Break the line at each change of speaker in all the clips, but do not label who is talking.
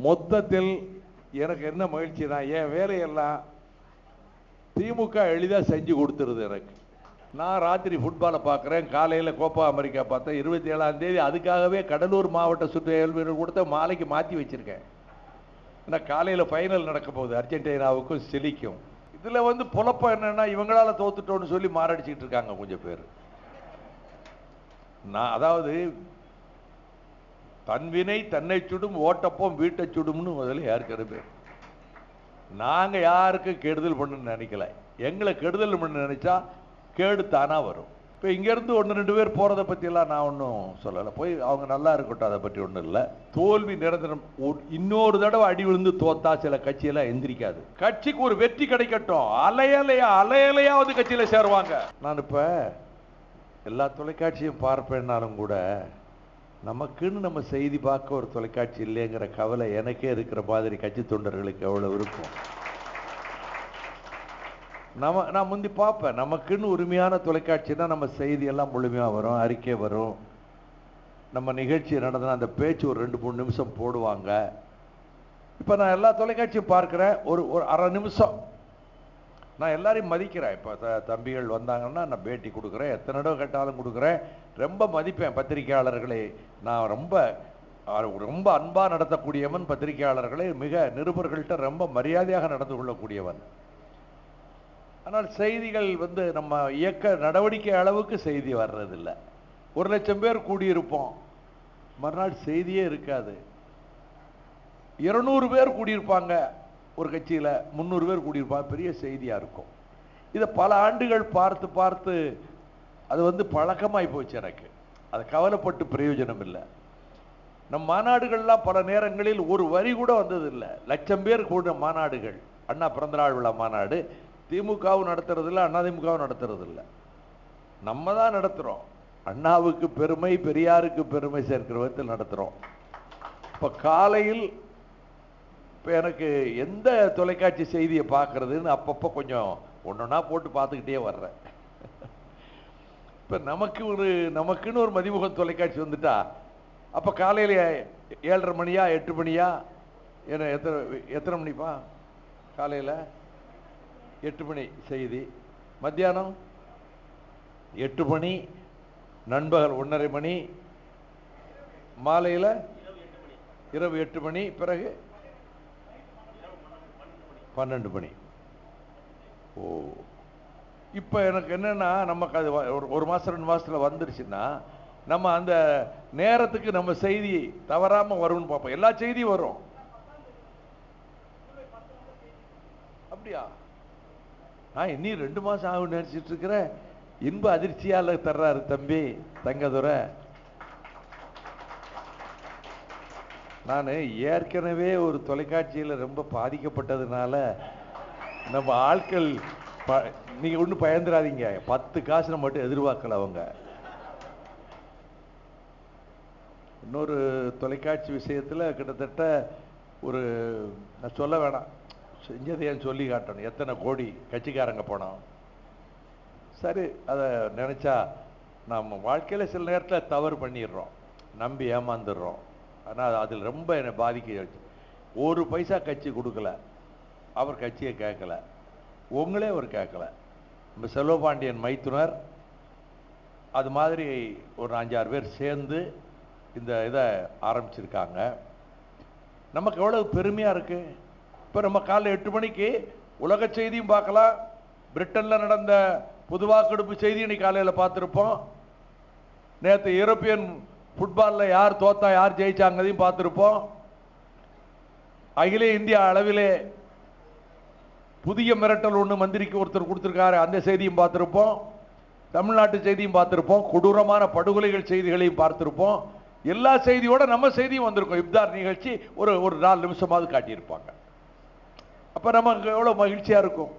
மொத்தத்தில் எனக்கு என்ன மகிழ்ச்சினா, என் வேலையெல்லாம் திமுக எளிதாக செஞ்சு கொடுத்துருது எனக்கு. நான் ராத்திரி ஃபுட்பாலை பார்க்குறேன், காலையில் கோப்பா அமெரிக்கா பார்த்தேன். 27ஆம் தேதி அதுக்காகவே கடலூர் மாவட்ட சுற்றுலா கொடுத்த மாலைக்கு மாற்றி வச்சுருக்கேன். ஏன்னா காலையில் ஃபைனல் நடக்க போகுது அர்ஜென்டினாவுக்கும் சிலிக்கும். இதில் வந்து புலப்பம் என்னென்னா, இவங்களால தோத்துட்டோன்னு சொல்லி மாரடிச்சிட்டு இருக்காங்க கொஞ்சம் பேர். நான் அதாவது தன்வினை தன்னை சுடும் ஓட்டப்போம் வீட்டை சுடும்னு முதல்ல ஏற்கனவே நாங்கள் யாருக்கு கெடுதல் பண்ணணும்னு நினைக்கல. எங்களை கெடுதல் பண்ண நினைச்சா கேடு தானா வரும். இப்போ இங்கேருந்து 1-2 பேர் போகிறத பற்றியெல்லாம் நான் ஒன்றும் சொல்லலை. போய் அவங்க நல்லா இருக்கட்டும், அதை பற்றி ஒன்றும் இல்லை. தோல்வி நிரந்தரம். இன்னொரு தடவை அடி விழுந்து தோத்தா சில கட்சியெல்லாம் எந்திரிக்காது. கட்சிக்கு ஒரு வெற்றி கிடைக்கட்டும், அலையலையாவது கட்சியில் சேருவாங்க. நான் இப்போ எல்லா தொலைக்காட்சியும் பார்ப்பேன்னாலும் கூட நமக்குன்னு நம்ம செய்தி பார்க்க ஒரு தொலைக்காட்சி இல்லைங்கிற கவலை எனக்கே இருக்கிற மாதிரி கட்சி தொண்டர்களுக்கு எவ்வளவு இருக்கும். நான் முந்தி பார்ப்பேன், நமக்குன்னு உரிமையான தொலைக்காட்சினா நம்ம செய்தியெல்லாம் முழுமையாக வரும், அறிக்கை வரும். நம்ம நிகழ்ச்சி நடந்தனா அந்த பேச்சு ஒரு 2-3 நிமிஷம் போடுவாங்க. இப்போ நான் எல்லா தொலைக்காட்சியும் பார்க்குறேன், ஒரு 1/2 நிமிஷம். நான் எல்லாரையும் மதிக்கிறேன். இப்போ தம்பிகள் வந்தாங்கன்னா நான் பேட்டி கொடுக்குறேன், எத்தனை தடவை கேட்டாலும் கொடுக்குறேன். ரொம்ப மதிப்பேன் பத்திரிகையாளர்களை. நான் ரொம்ப அன்பாக நடத்தக்கூடியவன். பத்திரிகையாளர்களை மிக நிருபர்கள்ட்ட ரொம்ப மரியாதையாக நடந்து கொள்ளக்கூடியவன். ஆனால் செய்திகள் வந்து நம்ம இயக்க நடவடிக்கை அளவுக்கு செய்தி வர்றதில்லை. 1,00,000 பேர் கூடியிருப்போம், மறுநாள் செய்தியே இருக்காது. 200 பேர் கூடியிருப்பாங்க ஒரு கட்சியில், 300 பேர் கூடியிருப்பாங்க, பெரிய செய்தியாக இருக்கும். இதை பல ஆண்டுகள் பார்த்து பார்த்து அது வந்து பழக்கமாகி போச்சு எனக்கு. அதை கவலைப்பட்டு பிரயோஜனம் இல்லை. நம் மாநாடுகள்லாம் பல நேரங்களில் ஒரு வரி கூட வந்ததில்லை. 1,00,000 பேர் கூட மாநாடுகள். அண்ணா பிறந்தநாள் விழா மாநாடு திமுகவும் நடத்துறதில்லை, அதிமுகவும் நடத்துறதில்லை, நம்ம தான் நடத்துகிறோம். அண்ணாவுக்கு பெருமை, பெரியாருக்கு பெருமை சேர்க்கிற விதத்தில் நடத்துகிறோம். இப்போ காலையில் இப்போ எனக்கு எந்த தொலைக்காட்சி செய்தியை பார்க்கறதுன்னு அப்பப்போ கொஞ்சம் ஒன்றொன்னா போட்டு பார்த்துக்கிட்டே வர்றேன். இப்போ நமக்குன்னு ஒரு மதிமுக தொலைக்காட்சி வந்துட்டா, அப்போ காலையில் 7:30 மணியா 8 மணியா என்ன எத்தனை மணிப்பா? காலையில் 8 மணி செய்தி, மத்தியானம் 8 மணி, நண்பகல் 1:30 மணி, மாலையில் இரவு 8 மணி, பிறகு 12 மணி. ஓ, இப்போ எனக்கு என்னன்னா, நமக்கு அது ஒரு மாதம் 2 மாதத்தில் வந்துருச்சுன்னா நம்ம அந்த நேரத்துக்கு நம்ம செய்தி தவறாமல் வரும்னு பார்ப்போம். எல்லா செய்தியும் வரும். அப்படியா? நான் இன்னும் 2 மாதம் ஆகும் நினைச்சிட்டு இருக்கிறேன். இன்ப அதிர்ச்சியால தர்றாரு தம்பி தங்கதுரை. நான் ஏற்கனவே ஒரு தொலைக்காட்சியில் ரொம்ப பாதிக்கப்பட்டதுனால நம்ம ஆட்கள் நீங்க ஒன்றும் பயந்துடாதீங்க, 10 காசு மட்டும் எதிர்பார்க்கல அவங்க. இன்னொரு தொலைக்காட்சி விஷயத்தில் கிட்டத்தட்ட ஒரு, நான் சொல்ல வேணாம், செஞ்சதை ஏன் சொல்லி காட்டணும், எத்தனை கோடி கட்சிக்காரங்க போனோம். சரி, அதை நினச்சா நம்ம வாழ்க்கையில் சில நேரத்தில் தவறு பண்ணிடுறோம், நம்பி ஏமாந்துடுறோம். ஆனால் அதில் ரொம்ப என்னை பாதிக்க. 1 பைசா கட்சி கொடுக்கல, அவர் கட்சியை கேட்கல, உங்களே அவர் கேட்கல. நம்ம செல்வபாண்டியன் மைத்துனர் அது மாதிரி ஒரு 5-6 பேர் சேர்ந்து இந்த இதை ஆரம்பிச்சிருக்காங்க. நமக்கு எவ்வளவு பெருமையாக இருக்கு. இப்போ நம்ம காலைல 8 மணிக்கு உலக செய்தியும் பார்க்கலாம், பிரிட்டனில் நடந்த பொது வாக்கெடுப்பு செய்தி இன்னைக்கு காலையில் பார்த்துருப்போம், நேற்று யூரோப்பியன் ஃபுட்பாலில் யார் தோத்தா யார் ஜெயிச்சாங்கதையும் பார்த்துருப்போம், அகில இந்தியா அளவிலே புதிய மிரட்டல் ஒன்று மந்திரிக்கு ஒருத்தர் கொடுத்துருக்காரு, அந்த செய்தியும் பார்த்துருப்போம், தமிழ்நாட்டு செய்தியும் பார்த்துருப்போம், கொடூரமான படுகொலைகள் செய்திகளையும் பார்த்துருப்போம். எல்லா செய்தியோட நம்ம செய்தியும் வந்திருக்கோம். இப்தார் நிகழ்ச்சி ஒரு 4 நிமிஷமாவது காட்டியிருப்பாங்க. அப்போ நமக்கு எவ்வளோ மகிழ்ச்சியாக இருக்கும்,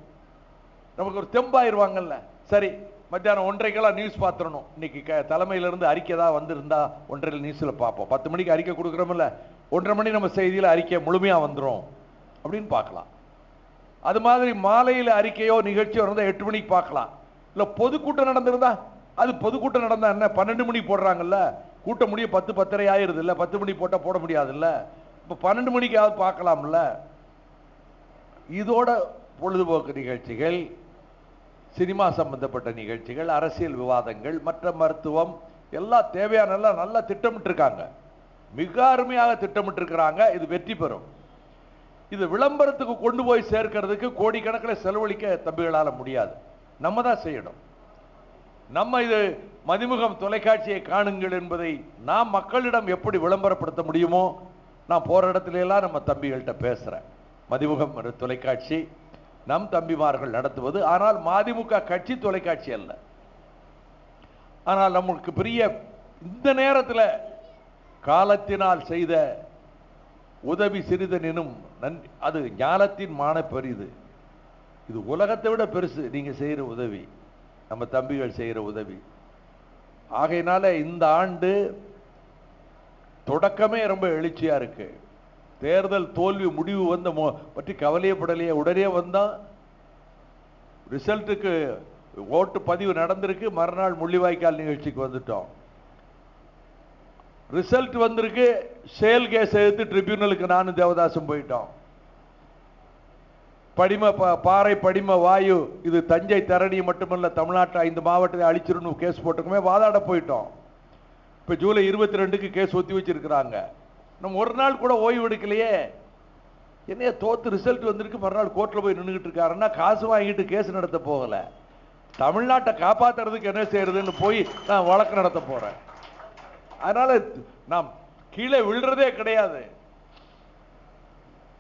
நமக்கு ஒரு தெம்பாயிருவாங்கல்ல. சரி, மத்தியானம் 1:30க்கெல்லாம் நியூஸ் பார்த்துடணும். இன்னைக்கு தலைமையிலிருந்து அறிக்கை தான் வந்திருந்தா 1:30 நியூஸில் பார்ப்போம். 10 மணிக்கு அறிக்கை கொடுக்குறோமில்ல, 1:30 மணி நம்ம செய்தியில் அறிக்கை முழுமையாக வந்துடும் அப்படின்னு பார்க்கலாம். அது மாதிரி மாலையில் அறிக்கையோ நிகழ்ச்சியோ இருந்தால் 8 மணிக்கு பார்க்கலாம். இல்லை பொதுக்கூட்டம் நடந்திருந்தா, அது பொதுக்கூட்டம் நடந்தா என்ன 12 மணிக்கு போடுறாங்கல்ல, கூட்டம் முடிய 10-10:30 ஆயிருது இல்லை, 10 மணி போட்டால் போட முடியாது இல்லை. இப்போ 12 மணிக்காவது பார்க்கலாம்ல. இதோட பொழுதுபோக்கு நிகழ்ச்சிகள், சினிமா சம்பந்தப்பட்ட நிகழ்ச்சிகள், அரசியல் விவாதங்கள், மற்ற மருத்துவம் எல்லாம் தேவையான நல்லா திட்டமிட்டிருக்காங்க. மிக அருமையாக திட்டமிட்டிருக்கிறாங்க. இது வெற்றி பெறும். இது விளம்பரத்துக்கு கொண்டு போய் சேர்க்கிறதுக்கு கோடிக்கணக்கில் செலவழிக்க தம்பிகளால் முடியாது. நம்ம தான் செய்யணும். நம்ம இது மதிமுகம் தொலைக்காட்சியை காணுங்கள் என்பதை நாம் மக்களிடம் எப்படி விளம்பரப்படுத்த முடியுமோ, நான் போற இடத்துல எல்லாம் நம்ம தம்பிகள்கிட்ட பேசுறேன். மதிமுகம் தொலைக்காட்சி நம் தம்பிமார்கள் நடத்துவது. ஆனால் மதிமுக கட்சி தொலைக்காட்சி அல்ல. ஆனால் நமக்கு பெரிய இந்த நேரத்தில் காலத்தினால் செய்த உதவி சிறிதனும் அது ஞானத்தின் மான பெரிது. இது உலகத்தை விட பெருசு. நீங்க செய்யற உதவி, நம்ம தம்பிகள் செய்யற உதவி. ஆகையினால இந்த ஆண்டு தொடக்கமே ரொம்ப எழுச்சியா இருக்கு. தேர்தல் தோல்வி முடிவு வந்த பற்றி கவலையப்படலையே. உடனே வந்தா ரிசல்ட்டுக்கு ஓட்டு பதிவு நடந்திருக்கு. மறுநாள் முள்ளிவாய்க்கால் நிகழ்ச்சிக்கு வந்துட்டோம். ரிசல்ட் வந்திருக்கு. சேல் கேஸ் எடுத்து ட்ரிபியூனலுக்கு நானும் தேவதாசும் போயிட்டோம். பாறை படிம வாயு இது தஞ்சை தரணி மட்டுமல்ல, தமிழ்நாட்டில் 5 மாவட்டத்தை அழிச்சிருன்னு கேஸ் போட்டுக்குமே வாதாட போயிட்டோம். இப்ப ஜூலை 22க்கு கேஸ் ஒத்தி வச்சிருக்கிறாங்க. நம்ம ஒரு நாள் கூட ஓய்வு எடுக்கலையே. என்னைய தோத்து ரிசல்ட் வந்திருக்கு, மறுநாள் கோர்ட்ல போய் நின்றுகிட்டு இருக்காருன்னா காசு வாங்கிட்டு கேஸ் நடத்த போகல. தமிழ்நாட்டை காப்பாத்துறதுக்கு என்ன செய்யறதுன்னு போய் நான் வழக்கு நடத்த போறேன். அதனால நாம் கீழே விழுறதே கிடையாது.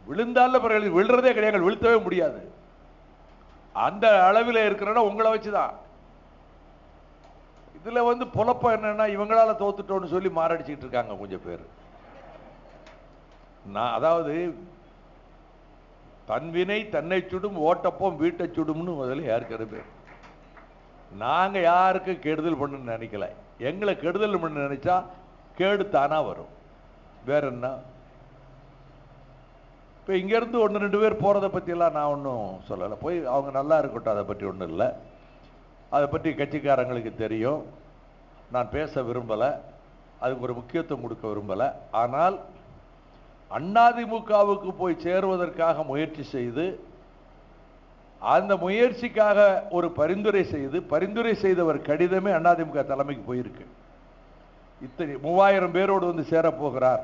விழுந்தால விழுறதே கிடையாது, விழுத்தவே முடியாது. அந்த அளவில் இருக்கிற உங்களை வச்சுதான். இதுல புலப்பம் என்னன்னா, இவங்களால தோத்துட்டோன்னு சொல்லி மாரடிச்சுட்டு இருக்காங்க கொஞ்சம் பேர். நான் அதாவது தன்வினை தன்னை சுடும், ஓட்டப்போம் வீட்டை சுடும்னு முதல்ல ஏற்கனவே. நாங்க யாருக்கு கெடுதல் பண்ணு நினைக்கல. எங்களை கெடுதல் பண்ண நினைச்சா கேடு தானா வரும். வேற என்ன? இப்ப இங்க இருந்து 1-2 பேர் போறதை பத்தி எல்லாம் நான் ஒன்றும் சொல்லலை. போய் அவங்க நல்லா இருக்கட்டும், அதை பற்றி ஒன்றும் இல்லை. அதை பற்றி கட்சிக்காரங்களுக்கு தெரியும். நான் பேச விரும்பலை, அதுக்கு ஒரு முக்கியத்துவம் கொடுக்க விரும்பலை. ஆனால் அதிமுகவுக்கு போய் சேருவதற்காக முயற்சி செய்து, அந்த முயற்சிக்காக ஒரு பரிந்துரை செய்தவர் கடிதமே அதிமுக தலைமைக்கு போயிருக்கு. இத்தனை 3000 பேரோடு சேரப்போகிறார்,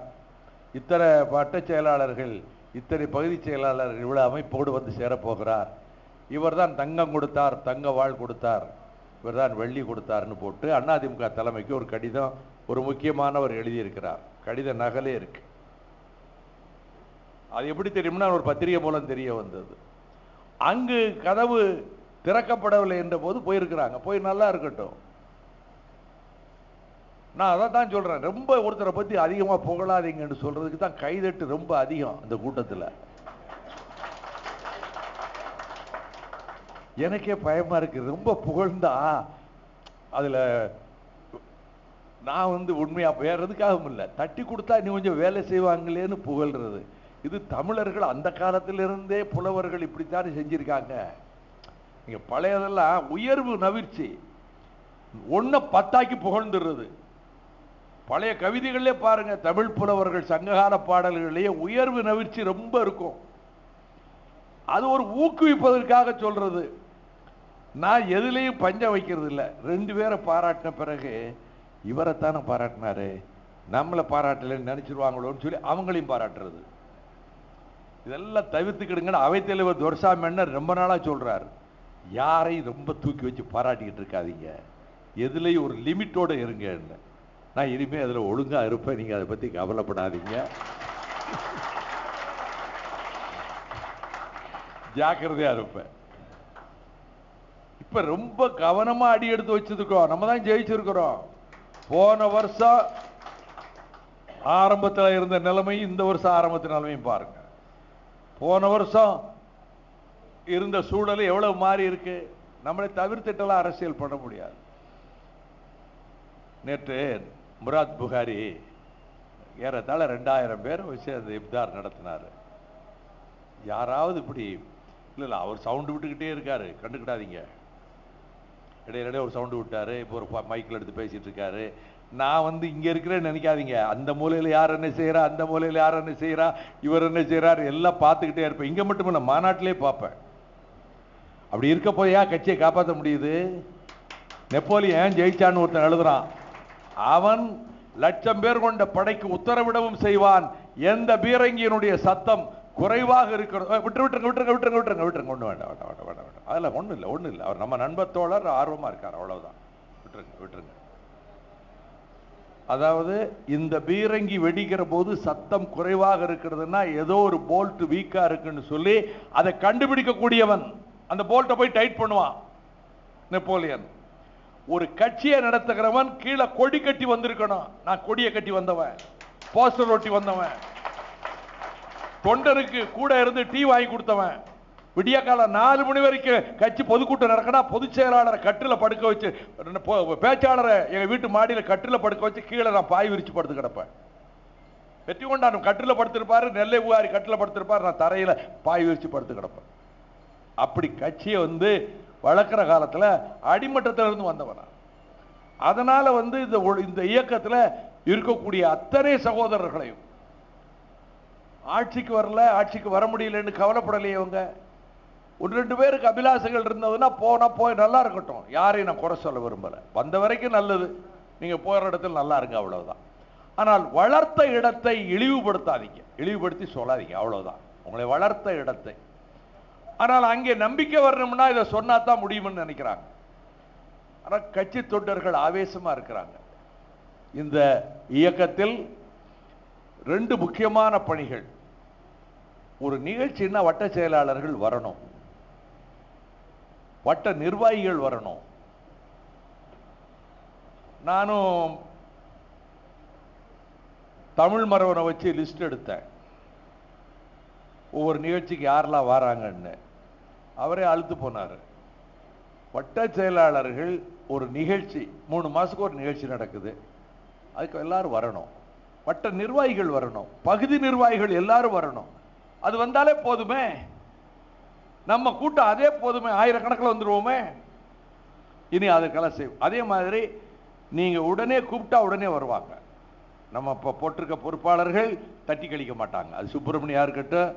இத்தனை வட்ட செயலாளர்கள், இத்தனை பகுதி செயலாளர்கள், இவ்வளவு அமைப்போடு சேரப்போகிறார். இவர் தான் தங்கம் கொடுத்தார், தங்க வாழ் கொடுத்தார், இவர் தான் வெள்ளி கொடுத்தார்னு போட்டு அதிமுக தலைமைக்கு ஒரு கடிதம் ஒரு முக்கியமானவர் எழுதியிருக்கிறார். கடித நகலே இருக்கு. அது எப்படி தெரியும்னா, ஒரு பத்திரிகை மூலம் தெரிய வந்தது. அங்கு கதவு திறக்கப்படவில்லை என்ற போது போயிருக்கிறாங்க. போய் நல்லா இருக்கட்டும். நான் அதை தான் சொல்றேன். ரொம்ப ஒருத்தரை பத்தி அதிகமா புகழாதீங்கன்னு சொல்றதுக்கு தான் கைதட்டு ரொம்ப அதிகம் இந்த கூட்டத்தில். எனக்கே பயமா இருக்கு. ரொம்ப புகழ்ந்தா அதுல நான் உண்மையா வேற எதுக்காகவும் இல்லை, தட்டி கொடுத்தா நீ கொஞ்சம் வேலை செய்வாங்களேன்னு புகழ்றது. இது தமிழர்கள் அந்த காலத்திலிருந்தே புலவர்கள் இப்படித்தான் செஞ்சிருக்காங்க. நீங்க பழையதெல்லாம் உயர்வு நவிர்ச்சி, 1 10ஆக்கி புகழ்ந்துடுறது. பழைய கவிதைகளே பாருங்க, தமிழ் புலவர்கள் சங்ககால பாடல்களிலேயே உயர்வு நவிர்ச்சி ரொம்ப இருக்கும். அது ஒரு ஊக்குவிப்பதற்காக சொல்றது. நான் எதுலையும் பஞ்சம் வைக்கிறது இல்லை. 2 பேரை பாராட்டின பிறகு இவரைத்தானே பாராட்டினாரு, நம்மளை பாராட்டலன்னு நினைச்சிருவாங்களோன்னு சொல்லி அவங்களையும் பாராட்டுறது. இதெல்லாம் தவிர்த்துக்கிடுங்கன்னு அவைத்தலைவர் துரைசாமி அண்ணன் ரொம்ப நாளா சொல்றாரு. யாரையும் ரொம்ப தூக்கி வச்சு பாராட்டிக்கிட்டு இருக்காதீங்க, எதுலையும் ஒரு லிமிட்டோட இருங்க. நான் இனிமே அதுல ஒழுங்கா இருப்பேன், நீங்க அதை பத்தி கவலைப்படாதீங்க, ஜாக்கிரதையா இருப்பேன். இப்ப ரொம்ப கவனமா அடி எடுத்து வச்சிருக்கோம். நம்ம தான் ஜெயிச்சிருக்கிறோம். போன வருஷம் ஆரம்பத்தில் இருந்த நிலைமையும் இந்த வருஷம் ஆரம்பத்து நிலைமையும் பாருங்க. போன வருஷம் இருந்த சூழல் எவ்வளவு மாறி இருக்கு. நம்மளை தவிர்த்துட்டெல்லாம் அரசியல் பண்ண முடியாது. நேற்று முராத் புகாரி ஏறத்தாழ 2000 பேர் வச்சு அந்த இப்தார் நடத்தினாரு. யாராவது இப்படி இல்ல, அவர் சவுண்டு விட்டுக்கிட்டே இருக்காரு, கண்டுக்கிட்டாதீங்க. இடையிடையே ஒரு சவுண்டு விட்டாரு. இப்போ ஒரு மைக்கில் எடுத்து பேசிட்டு இருக்காரு. நான் இங்க இருக்கிறேன்னு நினைக்காதீங்க. அந்த மூலையில யார் என்ன செய்யறா, அந்த மூலையில யார் என்ன செய்யறா, இவர் என்ன செய்யறாரு எல்லாம் பார்த்துக்கிட்டே இருப்பேன். இங்க மட்டும் இல்ல, மாநாட்டிலே பார்ப்பேன். அப்படி இருக்க போய் ஏன் கட்சியை காப்பாற்ற முடியுது? நெப்போலியன் ஏன் ஜெயிச்சான்னு ஒருத்தன் எழுதுறான். அவன் 1,00,000 பேர் கொண்ட படைக்கு உத்தரவிடவும் செய்வான். எந்த பீரங்கியினுடைய சத்தம் குறைவாக இருக்கிறது விட்டுருங்க ஒண்ணு வேண்டாம். அதெல்லாம் ஒண்ணு இல்லை. அவர் நம்ம நண்பர் தோழர், ஆர்வமா இருக்கார், அவ்வளவுதான். விட்டுருங்க. அதாவது இந்த பீரங்கி வெடிக்கிற போது சத்தம் குறைவாக இருக்கிறதுனா ஏதோ ஒரு போல்ட் வீக்கா இருக்குன்னு சொல்லி அதை கண்டுபிடிக்க கூடியவன் அந்த போல்ட்டை போய் டைட் பண்ணுவான் நெப்போலியன். ஒரு கட்சியை நடத்துகிறவன் கீழே கொடி கட்டி வந்திருக்கணும். நான் கொடியை கட்டி வந்தவன், போஸ்டர் ஒட்டி வந்தவன், தொண்டருக்கு கூட இருந்து டீ வாங்கி கொடுத்தவன், விடிய காலம் 4 மணி வரைக்கும் கட்சி பொதுக்கூட்டம் நடக்கணும், பொதுச் செயலாளரை கட்டில படுக்க வச்சு, பேச்சாளரை எங்க வீட்டு மாடியில் கட்டில படுக்க வச்சு கீழே நான் பாய் விரிச்சு படுத்து கிடப்பேன். வெற்றி கொண்டாடும் கட்டில படுத்திருப்பாரு, நெல்லை புகாரி கட்டில படுத்திருப்பாரு, நான் தரையில பாய் விரிச்சு படுத்து கிடப்பேன். அப்படி கட்சியை வளர்க்கிற காலத்துல அடிமட்டத்தில் இருந்து வந்தவனா. அதனால இந்த இயக்கத்தில் இருக்கக்கூடிய அத்தனை சகோதரர்களையும் ஆட்சிக்கு வரல, ஆட்சிக்கு வர முடியலன்னு கவலைப்படலையே. அவங்க 1-2 பேருக்கு அபிலாசைகள் இருந்ததுன்னா போய் நல்லா இருக்கட்டும், யாரையும் நான் குறை சொல்ல விரும்பல. வந்த வரைக்கும் நல்லது, நீங்க போற இடத்துல நல்லா இருங்க, அவ்வளவுதான். ஆனால் வளர்த்த இடத்தை இழிவுபடுத்தாதீங்க, இழிவுபடுத்தி சொல்லாதீங்க, அவ்வளவுதான். உங்களை வளர்த்த இடத்தை. ஆனால் அங்கே நம்பிக்கை வரணும்னா இதை சொன்னாதான் முடியும்னு நினைக்கிறாங்க. ஆனால் கட்சி தொண்டர்கள் ஆவேசமா இருக்கிறாங்க. இந்த இயக்கத்தில் 2 முக்கியமான பணிகள். ஒரு நிகழ்ச்சின்னா வட்ட செயலாளர்கள் வரணும், வட்ட நிர்வாகிகள் வரணும். நானும் தமிழ் மரபனை வச்சு லிஸ்ட் எடுத்தேன், ஒவ்வொரு நிகழ்ச்சிக்கு யாரெல்லாம் வராங்கன்னு. அவரே அழுத்து போனார். வட்ட செயலாளர்கள் ஒரு நிகழ்ச்சி 3 மாசத்துக்கு ஒரு நிகழ்ச்சி நடக்குது, அதுக்கு எல்லாரும் வரணும். வட்ட நிர்வாகிகள் வரணும், பகுதி நிர்வாகிகள் எல்லாரும் வரணும். அது வந்தாலே போதுமே, நம்ம கூட்டம் அதே போதுமே, ஆயிரக்கணக்கில் வந்துருவோமே. இனி அதுக்கெல்லாம் செய்வோம். அதே மாதிரி நீங்க உடனே கூப்பிட்டா உடனே வருவாங்க. நம்ம இப்போ போட்டிருக்க பொறுப்பாளர்கள் தட்டி கழிக்க மாட்டாங்க. அது சுப்பிரமணியா இருக்கட்டும்,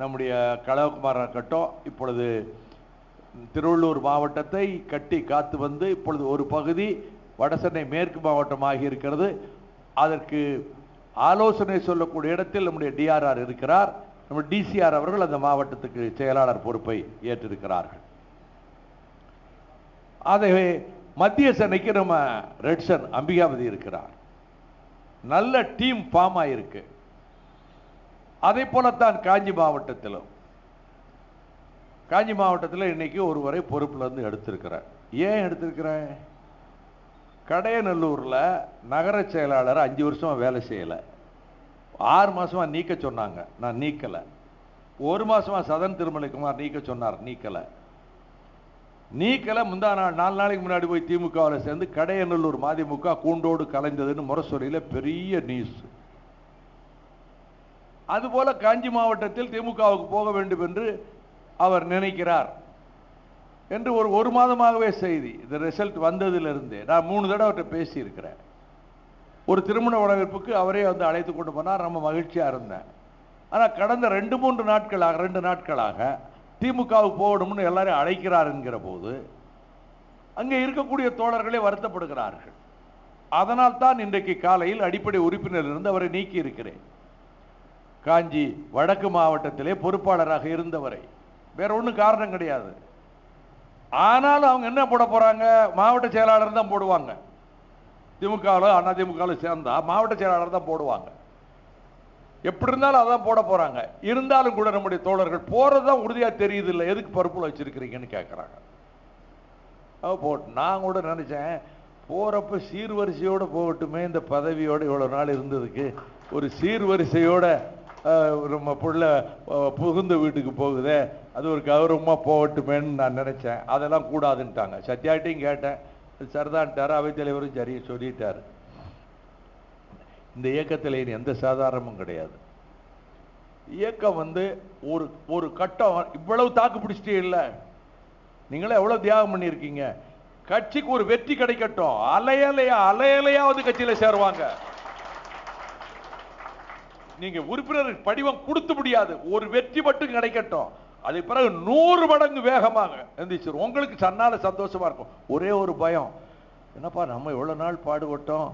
நம்முடைய கலவகுமாரா இருக்கட்டும். இப்பொழுது திருவள்ளூர் மாவட்டத்தை கட்டி காத்து வந்து இப்பொழுது ஒரு பகுதி வடசென்னை மேற்கு மாவட்டமாக இருக்கிறது. அதற்கு ஆலோசனை சொல்லக்கூடிய இடத்தில் நம்முடைய டிஆர்ஆர் இருக்கிறார், நம்ம டிசிஆர் அவர்கள் அந்த மாவட்டத்துக்கு செயலாளர் பொறுப்பை ஏற்றிருக்கிறார்கள். அதை மத்திய சென்னைக்கு நம்ம ரெட்சன் அம்பிகாபதி இருக்கிறார். நல்ல டீம் ஃபார்ம் ஆயிருக்கு. அதை போலத்தான் காஞ்சி மாவட்டத்திலும். காஞ்சி மாவட்டத்தில் இன்னைக்கு ஒருவரை பொறுப்புல இருந்து எடுத்திருக்கிறேன். ஏன் எடுத்திருக்கிறேன்? கடையநல்லூர்ல நகர செயலாளர் 5 வருஷமா வேலை செய்யல, 6 மாசமா நீக்க சொன்னாங்க, நான் நீக்கல. 1 மாசமா சதன் திருமலைக்குமார் நீக்க சொன்னார், நீக்கல. முந்தா நாள் 4 நாளைக்கு முன்னாடி போய் திமுகவில் சேர்ந்து கடையநல்லூர் மதிமுக கூண்டோடு கலைந்ததுன்னு முரசொலியில பெரிய நியூஸ். அதுபோல காஞ்சி மாவட்டத்தில் திமுகவுக்கு போக வேண்டும் என்று அவர் நினைக்கிறார் என்று ஒரு மாதமாகவே செய்தி. இந்த ரிசல்ட் வந்ததிலிருந்து நான் 3 தடவை அவர்கிட்ட பேசி இருக்கிறேன். ஒரு திருமண வரவேற்புக்கு அவரே அழைத்து கொண்டு போனார், நம்ம மகிழ்ச்சியா இருந்தேன். ஆனால் கடந்த 2 நாட்களாக திமுகவுக்கு போகணும்னு எல்லாரும் அழைக்கிறார் என்கிற போது அங்கே இருக்கக்கூடிய தோழர்களே வருத்தப்படுகிறார்கள். அதனால் தான் இன்றைக்கு காலையில் அடிப்படை உறுப்பினர் இருந்து அவரை நீக்கி இருக்கிறேன். காஞ்சி வடக்கு மாவட்டத்திலே பொறுப்பாளராக இருந்தவரை, வேற ஒன்றும் காரணம் கிடையாது. ஆனாலும் அவங்க என்ன போட போறாங்க? மாவட்ட செயலாளர் தான் போடுவாங்க. திமுகவில் அதிமுகவில் சேர்ந்தா மாவட்ட செயலாளர் தான் போடுவாங்க. எப்படி இருந்தாலும் அதான் போட போறாங்க. இருந்தாலும் கூட நம்முடைய தோழர்கள் போறதுதான் உறுதியா தெரியுது இல்லை, எதுக்கு பொறுப்புல வச்சிருக்கிறீங்கன்னு கேட்கறாங்க. போட்டு நான் கூட நினைச்சேன், போறப்ப சீர்வரிசையோட போகட்டுமே, இந்த பதவியோட இவ்வளவு நாள் இருந்ததுக்கு ஒரு சீர்வரிசையோட நம்ம புள்ள புகுந்த வீட்டுக்கு போகுதே, அது ஒரு கௌரவமா போகட்டுமேன்னு நான் நினைச்சேன். அதெல்லாம் கூடாதுன்ட்டாங்க. சத்யாட்டையும் கேட்டேன், சரிதான்ட்டாரு. அவைத்தலைவரும் சரி சொல்லிட்டாரு. இந்த இயக்கத்தில் இனி எந்த சாதாரணமும் கிடையாது. இயக்கம் ஒரு கட்டம் இவ்வளவு தாக்கு பிடிச்சிட்டே இல்லை. நீங்களே எவ்வளவு தியாகம் பண்ணியிருக்கீங்க. கட்சிக்கு ஒரு வெற்றி கிடைக்கட்டும், அலையலையா வந்து கட்சியில சேருவாங்க. நீங்க உறுப்பினர் படிவம் கொடுத்து முடியாது, ஒரு வெற்றி மட்டும் கிடைக்கட்டும், அதுக்கு பிறகு 100 மடங்கு வேகமாக எந்திரிச்சு உங்களுக்கு சன்னால சந்தோஷமா இருக்கும். ஒரே ஒரு பயம், என்னப்பா நம்ம எவ்வளவு நாள் பாடுபட்டோம்,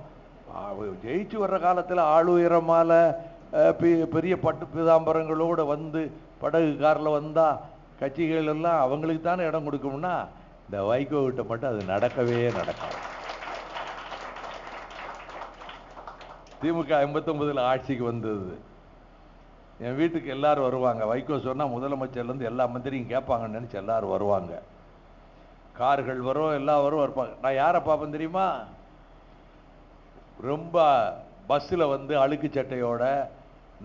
ஜெயிச்சு வர்ற காலத்துல ஆளுயரமால பெரிய பட்டு பிதாம்பரங்களோட வந்து படகு கார்ல வந்தா கட்சிகள் எல்லாம் அவங்களுக்கு தானே இடம் கொடுக்கும்னா, இந்த வைகோ கிட்ட மட்டும் அது நடக்கவே நடக்காது. திமுக 89 ஆட்சிக்கு வந்தது, என் வீட்டுக்கு எல்லாரும் வருவாங்க. வைகோ சொன்னா முதலமைச்சர்ல இருந்து எல்லா மந்திரியும் கேட்பாங்கன்னு நினைச்சு எல்லாரும் வருவாங்க. கார்கள் வரும், எல்லாம் வரும் இருப்பாங்க. நான் யாரை பார்ப்பேன் தெரியுமா? ரொம்ப பஸ்ல வந்து அழுக்கு சட்டையோட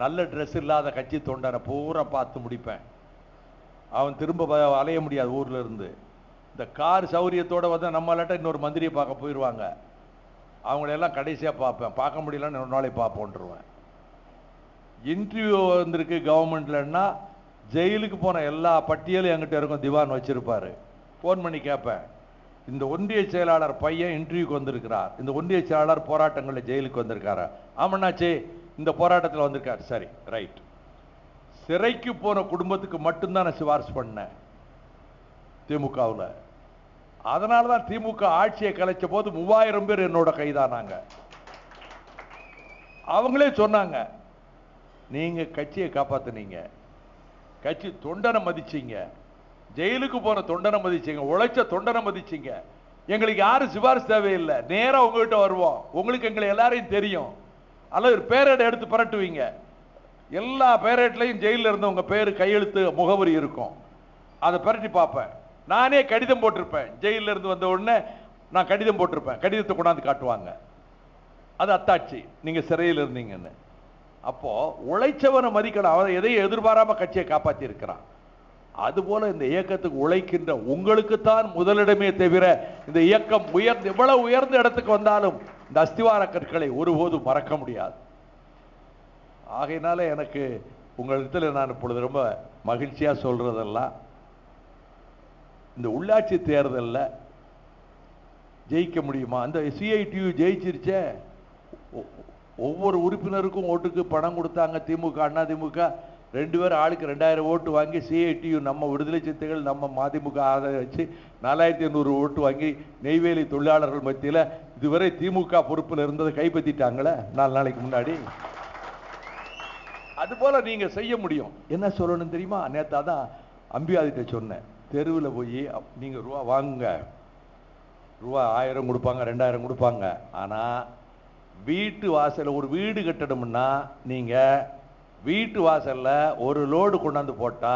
நல்ல ட்ரெஸ் இல்லாத கட்சி தொண்டனை பூரா பார்த்து முடிப்பேன். அவன் திரும்ப அலைய முடியாது ஊர்ல இருந்து. இந்த கார் சௌரியத்தோட வந்து நம்மளாட்ட இன்னொரு மந்திரியை பார்க்க போயிடுவாங்க, அவங்களெல்லாம் கடைசியா பார்ப்பேன். பார்க்க முடியலன்னு ஒரு நாளை பார்ப்போன்றுவேன். இன்டர்வியூ வந்திருக்கு கவர்மெண்ட்லன்னா ஜெயிலுக்கு போன எல்லா பட்டியலும் என்கிட்ட இருக்கும், திவான் வச்சிருப்பாரு. போன் பண்ணி கேட்பேன், இந்த ஒன்றிய செயலாளர் பையன் இன்டர்வியூக்கு வந்திருக்கிறார், இந்த ஒன்றிய செயலாளர் போராட்டங்களில் ஜெயிலுக்கு வந்திருக்காரு. ஆமாண்ணாச்சு, இந்த போராட்டத்தில் வந்திருக்காரு. சரி, ரைட். சிறைக்கு போன குடும்பத்துக்கு மட்டும்தான் நான் சிபாரிசு பண்ணேன் திமுகவில். அதனாலதான் திமுக ஆட்சியை கலைச்ச போது 3000 பேர் என்னோட கைதானாங்க. அவங்களே சொன்னாங்க, நீங்க கட்சியை காப்பாத்துனீங்க, கட்சி தொண்டனை மதிச்சீங்க, ஜெயிலுக்கு போன தொண்டனை மதிச்சீங்க, உழைச்ச தொண்டனை மதிச்சீங்க, எங்களுக்கு யாரும் சிபாரிசு தேவையில்லை, நேரா உங்ககிட்ட வருவோம், உங்களுக்கு எங்களை எல்லாரையும் தெரியும், அல்லது ஒரு பேரேடை எடுத்து பரட்டுவீங்க, எல்லா பேரேட்லையும் ஜெயிலில் இருந்த உங்க பேரு கையெழுத்து முகவரி இருக்கும், அதை பரட்டி பார்ப்பேன். நானே கடிதம் போட்டிருப்பேன், ஜெயிலில் இருந்து வந்த உடனே நான் கடிதம் போட்டிருப்பேன், கடிதத்தை கொண்டாந்து காட்டுவாங்க, அது அத்தாட்சி நீங்க சிறையில் இருந்தீங்கன்னு. அப்போ உழைச்சவனை மதிக்கணும், அவன் எதையும் எதிர்பாராம கட்சியை காப்பாற்றி இருக்கிறான். அதுபோல இந்த இயக்கத்துக்கு உழைக்கின்ற உங்களுக்குத்தான் முதலிடமே தவிர இந்த இயக்கம் எவ்வளவு உயர்ந்த இடத்துக்கு வந்தாலும் இந்த அஸ்திவார கற்களை ஒருபோதும் மறக்க முடியாது. ஆகையினால எனக்கு உங்களிடத்துல நான் இப்பொழுது ரொம்ப மகிழ்ச்சியா சொல்றதெல்லாம், இந்த உள்ளாட்சி தேர்தலில் ஜெயிக்க முடியுமா? அந்த சிஐடியு ஜெயிச்சிருச்சே, ஒவ்வொரு உறுப்பினருக்கும் ஓட்டுக்கு பணம் கொடுத்தாங்க. திமுக அண்ணா திமுக 2 பேர் ஆளுக்கு 2000 ஓட்டு வாங்கி சிஐடியு நம்ம விடுதலை சிறுத்தைகள் நம்ம மதிமுக ஆதரிச்சு 4500 ஓட்டு வாங்கி நெய்வேலி தொழிலாளர்கள் மத்தியில் இதுவரை திமுக பொறுப்பில் இருந்ததை கைப்பற்றிட்டாங்களே 4 நாளைக்கு முன்னாடி. அதுபோல நீங்க செய்ய முடியும். என்ன சொல்லணும் தெரியுமா? நேத்தாதான் அம்பியாதிட்ட சொன்னேன், தெருவில் போய் நீங்க ரூபா வாங்குங்க, ரூபா 1000 கொடுப்பாங்க 2000 கொடுப்பாங்க, ஆனா வீட்டு வாசல்ல ஒரு வீடு கட்டணும்னா நீங்க வீட்டு வாசல்ல ஒரு லோடு கொண்டாந்து போட்டா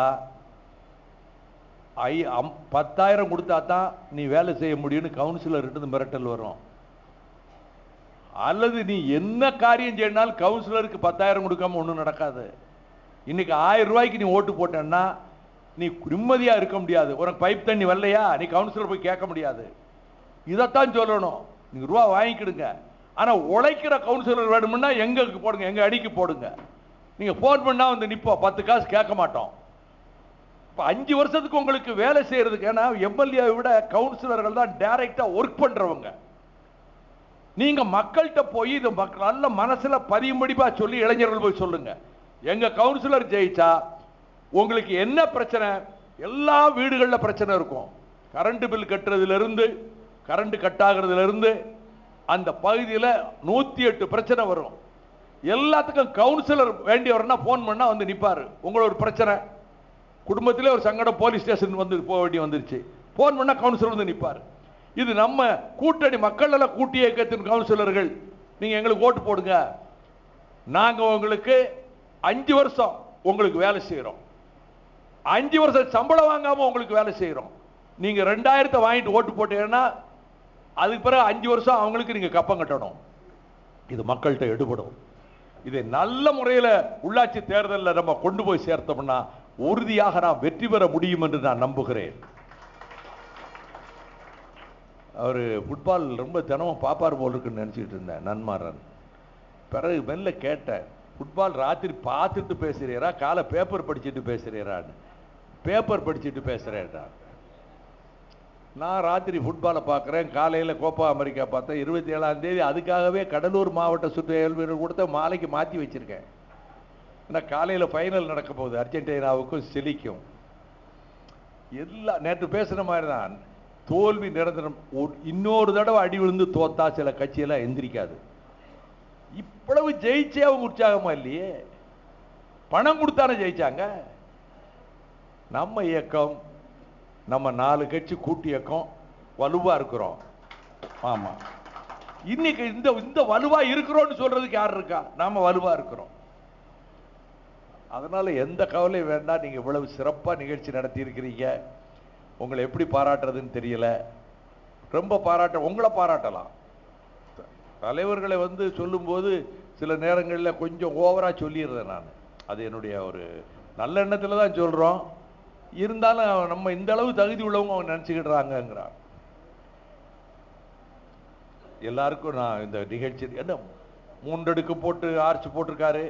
10,000 கொடுத்தா தான் நீ வேலை செய்ய முடியும்னு கவுன்சிலர் இருந்து மிரட்டல் வரும். அல்லது நீ என்ன காரியம் செய்யனாலும் கவுன்சிலருக்கு 10,000 கொடுக்காம ஒண்ணும் நடக்காது. இன்னைக்கு 1000 ரூபாய்க்கு நீ ஓட்டு போட்டேன்னா நீ நிம்மதியா இருக்க முடியாது. உனக்கு பைப் தண்ணி வரலையா, நீ கவுன்சிலர் போய் கேட்க முடியாது. இதைத்தான் சொல்லணும், நீங்க ரூபா வாங்கிக்கிடுங்க, ஆனா உழைக்கிற கவுன்சிலர் வேணும்னா எங்களுக்கு போடுங்க, எங்க அடிக்கு போடுங்க. நீங்க போன் பண்ணா வந்து நிப்போம், 10 காசு கேட்க மாட்டோம். 5 வருஷத்துக்கு உங்களுக்கு வேலை செய்யறதுக்கு, ஏன்னா எம்எல்ஏ விட கவுன்சிலர்கள் தான் டைரக்டா ஒர்க் பண்றவங்க. நீங்க மக்கள்கிட்ட போய் இது நல்ல மனசுல பதியும்படிப்பா சொல்லி இளைஞர்கள் போய் சொல்லுங்க, எங்க கவுன்சிலர் ஜெயிச்சா உங்களுக்கு என்ன பிரச்சனை, எல்லா வீடுகளில் பிரச்சனை இருக்கும். கரண்ட் பில் கட்டுறதுல இருந்து கரண்ட் கட் ஆகுறதுல இருந்து அந்த பகுதியில் 108 பிரச்சனை வரும். எல்லாத்துக்கும் கவுன்சிலர் வேண்டியவர்னா போன் பண்ணா வந்து நிப்பாரு. உங்களோட ஒரு பிரச்சனை, குடும்பத்திலே ஒரு சங்கடம், போலீஸ் ஸ்டேஷன் வந்து போக வேண்டி வந்துருச்சு, போன் பண்ணா கவுன்சிலர் வந்து நிப்பாரு. இது நம்ம கூட்டணி மக்கள் எல்லாம் கூட்டி இயக்கத்தின் கவுன்சிலர்கள். நீங்க எங்களுக்கு ஓட்டு போடுங்க, நாங்க உங்களுக்கு 5 வருஷம் உங்களுக்கு வேலை செய்யறோம், 5 வருஷம் சம்பளம் வாங்காம உங்களுக்கு வேலை செய்யறோம். நீங்க 2000 வாங்கிட்டு ஓட்டு போட்டீங்கன்னா அதுக்கு பிறகு 5 வருஷம் அவங்களுக்கு நீங்க கப்பம் கட்டணும். இது மக்கள்கிட்ட எடுபடும். இதை நல்ல முறையில் உள்ளாட்சி தேர்தலில் நம்ம கொண்டு போய் சேர்த்தோம்னா உறுதியாக நான் வெற்றி பெற முடியும் என்று நான் நம்புகிறேன். அவர் ஃபுட்பால் ரொம்ப தினமும் பாப்பார் போல் இருக்குன்னு நினச்சிக்கிட்டு இருந்தேன், நன்மாரன். பிறகு மெல்ல கேட்டேன், ஃபுட்பால் ராத்திரி பார்த்துட்டு பேசுகிறீரா, காலை பேப்பர் படிச்சுட்டு பேசுகிறீரான்னு. பேப்பர் படிச்சுட்டு பேசுகிறேன். நான் ராத்திரி ஃபுட்பாலை பார்க்குறேன், காலையில் கோப்பா அமெரிக்கா பார்த்தேன். 27ஆம் தேதி அதுக்காகவே கடலூர் மாவட்ட சுற்றுலா வீரர் கொடுத்த மாலைக்கு மாற்றி வச்சுருக்கேன். ஏன்னா காலையில் ஃபைனல் நடக்க போகுது அர்ஜென்டினாவுக்கும் சிலிக்கும். எல்லாம் நேற்று பேசுகிற மாதிரி தான், தோல்வி நிரந்தரம். இன்னொரு தடவை அடி விழுந்து தோத்தா சில கட்சியெல்லாம் எந்திரிக்காது. இவ்வளவு ஜெயிச்சே அவங்க உற்சாகமா இல்லையே, பணம் கொடுத்தானே ஜெயிச்சாங்க. நம்ம இயக்கம், நம்ம 4 கட்சி கூட்டு இயக்கம் வலுவா இருக்கிறோம். ஆமா, இன்னைக்கு இந்த வலுவா இருக்கிறோம்னு சொல்றதுக்கு யார் இருக்கா? நாம வலுவா இருக்கிறோம். அதனால எந்த கவலையும் வேண்டாம். நீங்க இவ்வளவு சிறப்பா நிகழ்ச்சி நடத்தி இருக்கிறீங்க. உங்களை எப்படி பாராட்டுறதுன்னு தெரியல. ரொம்ப உங்களை பாராட்டலாம். தலைவர்களை சொல்லும்போது சில நேரங்களில் கொஞ்சம் ஓவரா சொல்லிடுறேன் நான். அது என்னுடைய ஒரு நல்ல எண்ணத்துல தான் சொல்றோம். இருந்தாலும் நம்ம இந்த அளவு தகுதி உள்ளவங்க அவங்க நினைச்சுக்கிடுறாங்கிறான். எல்லாருக்கும் நான் இந்த நிகழ்ச்சி என்ன 3 அடுக்கு போட்டு ஆர்ச் போட்டிருக்காரு.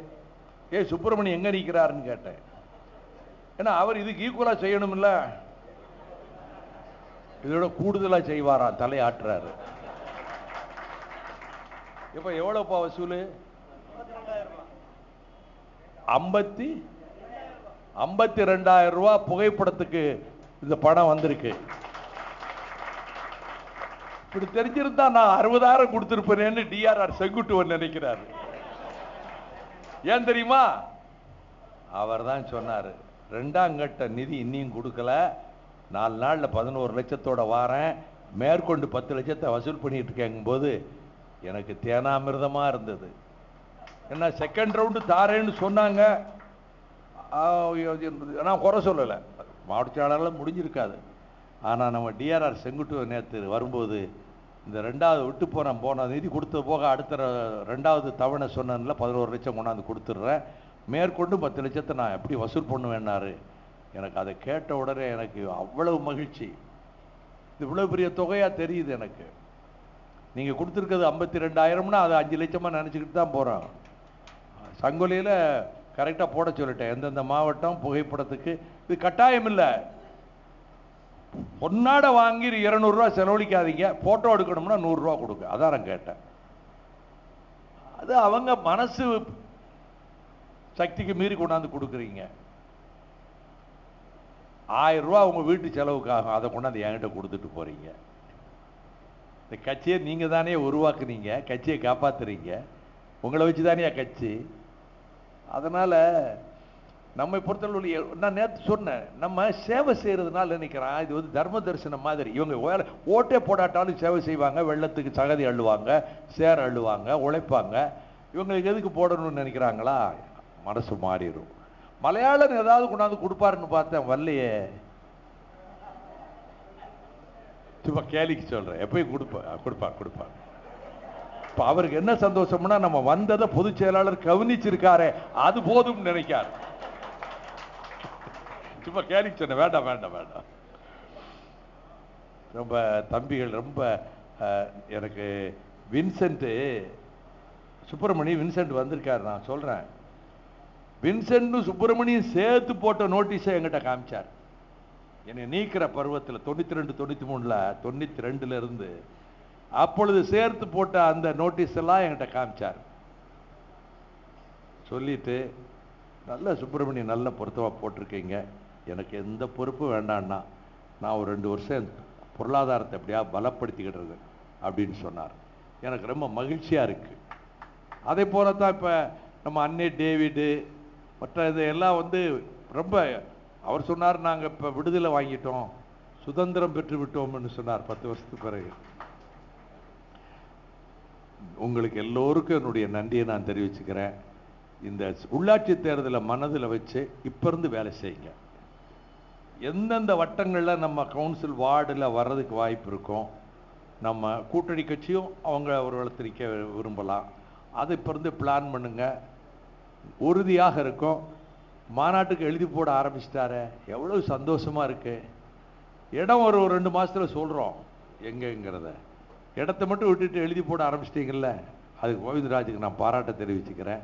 சுப்பிரமணியம் எங்க நிற்கிறாருன்னு கேட்டேன். ஏன்னா அவர் இதுக்கு ஈக்குவலா செய்யணும்ல, இதோட கூடுதலா செய்வாரா, தலையாட்டுறாரு. இப்ப எவ்வளவுப்பா வசூல்? 52,000 ரூபாய் புகைப்படத்துக்கு இந்த படம் வந்திருக்கு. இப்படி தெரிஞ்சிருந்தா நான் 60,000 கொடுத்திருப்பேன்னு டிஆர்ஆர் செங்குட்டுவன் நினைக்கிறாரு. ஏன் தெரியுமா? அவர் தான் சொன்னாரு, 2ஆம் கட்ட நிதி இன்னும் கொடுக்கல, 4 நாள்ல 11 லட்சத்தோட வாரேன், மேற்கொண்டு 10 லட்சத்தை வசூல் பண்ணிட்டு இருக்கேங்கும் போது எனக்கு தேனாமிர்தமா இருந்தது. என்ன செகண்ட் ரவுண்டு தாரேன்னு சொன்னாங்க. நான் குறை சொல்லலை, மாவட்ட செயலாளர் முடிஞ்சிருக்காது. ஆனால் நம்ம டிஆர்ஆர் செங்குட்டு நேற்று வரும்போது இந்த 2வது விட்டு போன நிதி கொடுத்த போக அடுத்த 2வது தவணை சொன்னல 11 லட்சம் கொண்டாந்து கொடுத்துட்றேன், மேற்கொண்டு 10 லட்சத்தை நான் எப்படி வசூல் பண்ணுவேன்னாரு. எனக்கு அதை கேட்ட உடனே எனக்கு அவ்வளவு மகிழ்ச்சி. இவ்வளவு பெரிய தொகையா தெரியுது எனக்கு. நீங்க கொடுத்துருக்கிறது 52,000னா அதை 5 லட்சமா நினைச்சுக்கிட்டு தான் போறோம். சங்கொலியில கரெக்டா போட சொல்லிட்டேன், எந்தெந்த மாவட்டம் புகைப்படத்துக்கு. இது கட்டாயம் இல்லை, பொன்னாடை வாங்கி 200 ரூபாய் செலவழிக்காதீங்க, போட்டோ எடுக்கணும்னா 100 ரூபாய் கொடுங்க. அதான் நான் கேட்டேன். அது அவங்க மனசு சக்திக்கு மீறி கொண்டாந்து கொடுக்குறீங்க. 1000 ரூபாய் உங்க வீட்டு செலவுக்காகும், அதை கொண்டாந்து என்கிட்ட கொடுத்துட்டு போறீங்க. இந்த கட்சியை நீங்க தானே உருவாக்குனீங்க, கட்சியை காப்பாத்துறீங்க, உங்களை வச்சுதானே கட்சி. அதனால நம்மை பொறுத்தவரை நான் நேற்று சொன்னேன், நம்ம சேவை செய்யறதுனால நினைக்கிறான் இது தர்ம தரிசனம் மாதிரி. இவங்க ஓட்டே போடாட்டாலும் சேவை செய்வாங்க, வெள்ளத்துக்கு சகதி அள்ளுவாங்க, சேர் அள்ளுவாங்க, உழைப்பாங்க. இவங்களுக்கு எதுக்கு போடணும்னு நினைக்கிறாங்களா? மனசு மாறிடும். மலையாளம் ஏதாவது கொண்டாந்து கொடுப்பாருன்னு பார்த்தேன், வரலையே. சும்மா கேலிக்கு சொல்றேன், எப்பயும் கொடுப்பாங்க. இப்ப அவருக்கு என்ன சந்தோஷம்னா, நம்ம வந்ததை பொதுச் செயலாளர் கவனிச்சிருக்காரு, அது போதும் நினைக்காரு. சும்மா கேலிக்கு சொன்ன, வேண்டாம். ரொம்ப தம்பிகள் ரொம்ப எனக்கு வின்சென்ட் சுப்பிரமணியம் வந்திருக்காரு. நான் சொல்றேன், வின்சென்ட் சுப்பிரமணியம் சேர்த்து போட்ட நோட்டீஸை என்கிட்ட காமிச்சார். என்னை நீக்கிற பருவத்தில் 92 இருந்து அப்பொழுது சேர்த்து போட்ட அந்த நோட்டீஸ் எல்லாம் என்கிட்ட காமிச்சார். சொல்லிட்டு, நல்ல சுப்பிரமணியம் நல்ல பொருத்தமா போட்டிருக்கீங்க, எனக்கு எந்த பொறுப்பும் வேண்டாம்னா நான் ஒரு 2 வருஷம் பொருளாதாரத்தை எப்படியா பலப்படுத்திக்கிட்டு அப்படின்னு சொன்னார். எனக்கு ரொம்ப மகிழ்ச்சியா இருக்கு. அதே போலதான் இப்ப நம்ம அன்னை டேவிடு மற்ற இதெல்லாம் ரொம்ப அவர் சொன்னார், நாங்க இப்ப விடுதலை வாங்கிட்டோம், சுதந்திரம் பெற்று விட்டோம்னு சொன்னார் 10 வருஷத்துக்கு பிறகு. உங்களுக்கு எல்லோருக்கும் என்னுடைய நன்றியை நான் தெரிவிச்சுக்கிறேன். இந்த உள்ளாட்சி தேர்தலை மனதில் வச்சு இப்ப இருந்து வேலை செய்யுங்க. எந்தெந்த வட்டங்கள்ல நம்ம கவுன்சில் வார்டில் வர்றதுக்கு வாய்ப்பு இருக்கும், நம்ம கூட்டணி கட்சியும் அவங்க ஒரு வளர்த்திருக்க விரும்பலாம், அதை இப்ப இருந்து பிளான் பண்ணுங்க. உறுதியாக இருக்கும். மாநாட்டுக்கு எழுதி போட ஆரம்பிச்சிட்டாரு, எவ்வளவு சந்தோஷமா இருக்கு. இடம் ஒரு 2 மாசத்துல சொல்றோம் எங்கங்கிறத. இடத்தை மட்டும் விட்டுட்டு எழுதி போட ஆரம்பிச்சிட்டீங்கல்ல, அதுக்கு கோவிந்தராஜுக்கு நான் பாராட்ட தெரிவிச்சுக்கிறேன்.